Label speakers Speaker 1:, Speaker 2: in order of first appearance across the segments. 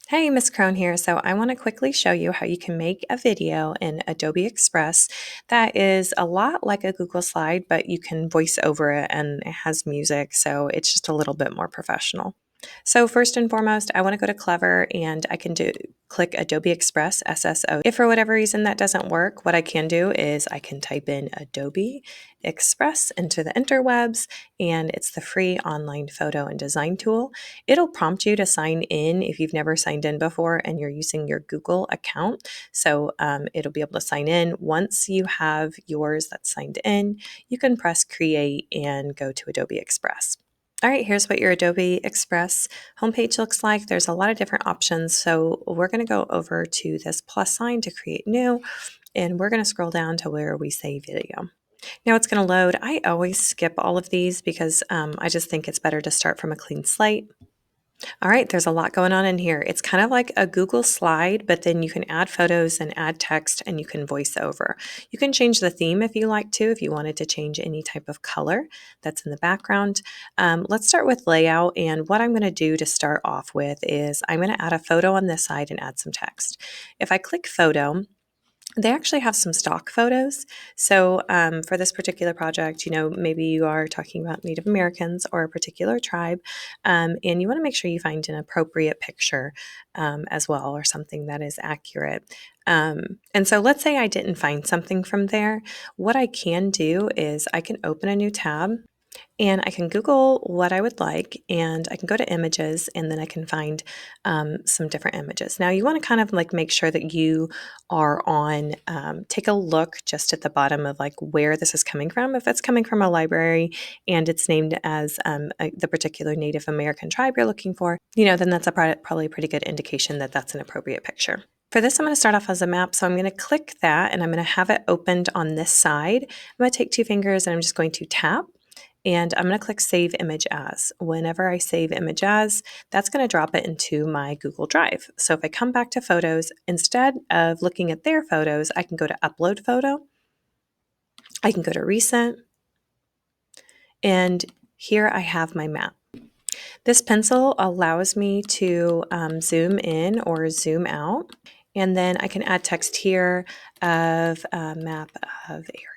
Speaker 1: Hey, Miss Crone here. So I want to quickly show you how you can make a video in Adobe Express that is a lot like a Google slide, but you can voice over it and it has music, so it's just a little bit more professional. So first and foremost, I want to go to Clever and I can click Adobe Express SSO. If for whatever reason that doesn't work, what I can do is I can type in Adobe Express into the interwebs, and it's the free online photo and design tool. It'll prompt you to sign in if you've never signed in before and you're using your Google account. So it'll be able to sign in. Once you have yours that's signed in, you can press create and go to Adobe Express. All right, here's what your Adobe Express homepage looks like. There's a lot of different options. So we're going to go over to this plus sign to create new, and we're going to scroll down to where we say video. Now it's going to load. I always skip all of these because I just think it's better to start from a clean slate. All right, there's a lot going on in here. It's kind of like a Google slide, but then you can add photos and add text and you can voice over. You can change the theme if you like to, if you wanted to change any type of color that's in the background. Let's start with layout. And what I'm going to do to start off with is I'm going to add a photo on this side and add some text. If I click photo, they actually have some stock photos. So for this particular project, maybe you are talking about Native Americans or a particular tribe, and you want to make sure you find an appropriate picture as well, or something that is accurate. And so let's say I didn't find something from there. What I can do is I can open a new tab and I can Google what I would like, and I can go to images, and then I can find some different images. Now, you want to kind of like make sure that you are on, take a look just at the bottom of like where this is coming from. If it's coming from a library and it's named as the particular Native American tribe you're looking for, then that's probably a pretty good indication that that's an appropriate picture. For this, I'm going to start off as a map. So I'm going to click that and I'm going to have it opened on this side. I'm going to take two fingers and I'm just going to tap. And I'm going to click Save Image As. Whenever I save image as, that's going to drop it into my Google Drive. So if I come back to photos, instead of looking at their photos, I can go to Upload Photo. I can go to Recent. And here I have my map. This pencil allows me to zoom in or zoom out. And then I can add text here of a map of area.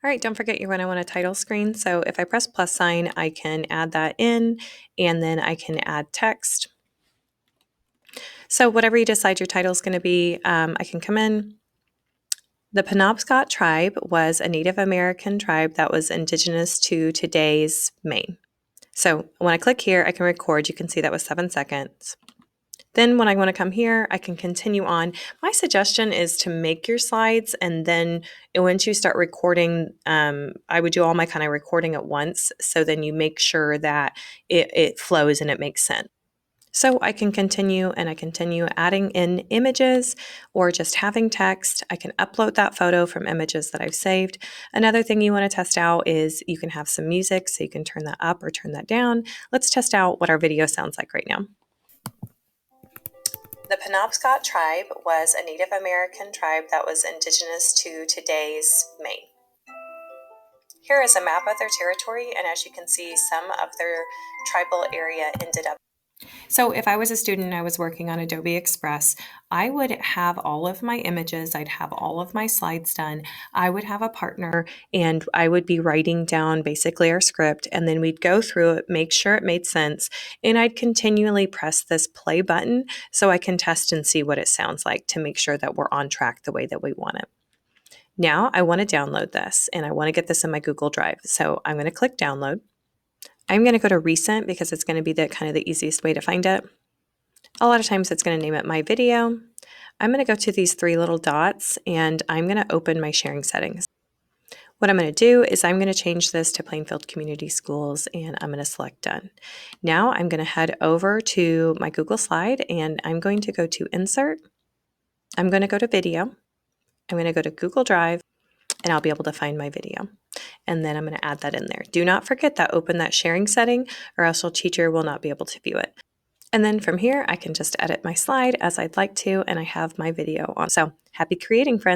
Speaker 1: All right, don't forget you're going to want a title screen. So if I press plus sign, I can add that in, and then I can add text. So whatever you decide your title is going to be, I can come in. The Penobscot tribe was a Native American tribe that was indigenous to today's Maine. So when I click here, I can record. You can see that was 7 seconds. Then when I want to come here, I can continue on. My suggestion is to make your slides, and then once you start recording, I would do all my kind of recording at once. So then you make sure that it flows and it makes sense. So I can continue and I continue adding in images or just having text. I can upload that photo from images that I've saved. Another thing you want to test out is you can have some music, so you can turn that up or turn that down. Let's test out what our video sounds like right now. The Penobscot tribe was a Native American tribe that was indigenous to today's Maine. Here is a map of their territory, and as you can see, some of their tribal area ended up. So if I was a student and I was working on Adobe Express, I would have all of my images, I'd have all of my slides done, I would have a partner, and I would be writing down basically our script, and then we'd go through it, make sure it made sense, and I'd continually press this play button so I can test and see what it sounds like to make sure that we're on track the way that we want it. Now I want to download this, and I want to get this in my Google Drive. So I'm going to click download. I'm going to go to recent because it's going to be the kind of the easiest way to find it. A lot of times it's going to name it my video. I'm going to go to these three little dots and I'm going to open my sharing settings. What I'm going to do is I'm going to change this to Plainfield Community Schools and I'm going to select done. Now I'm going to head over to my Google slide and I'm going to go to insert. I'm going to go to video. I'm going to go to Google Drive and I'll be able to find my video. And then I'm going to add that in there. Do not forget that open that sharing setting or else your teacher will not be able to view it. And then from here, I can just edit my slide as I'd like to, and I have my video on. So happy creating, friends.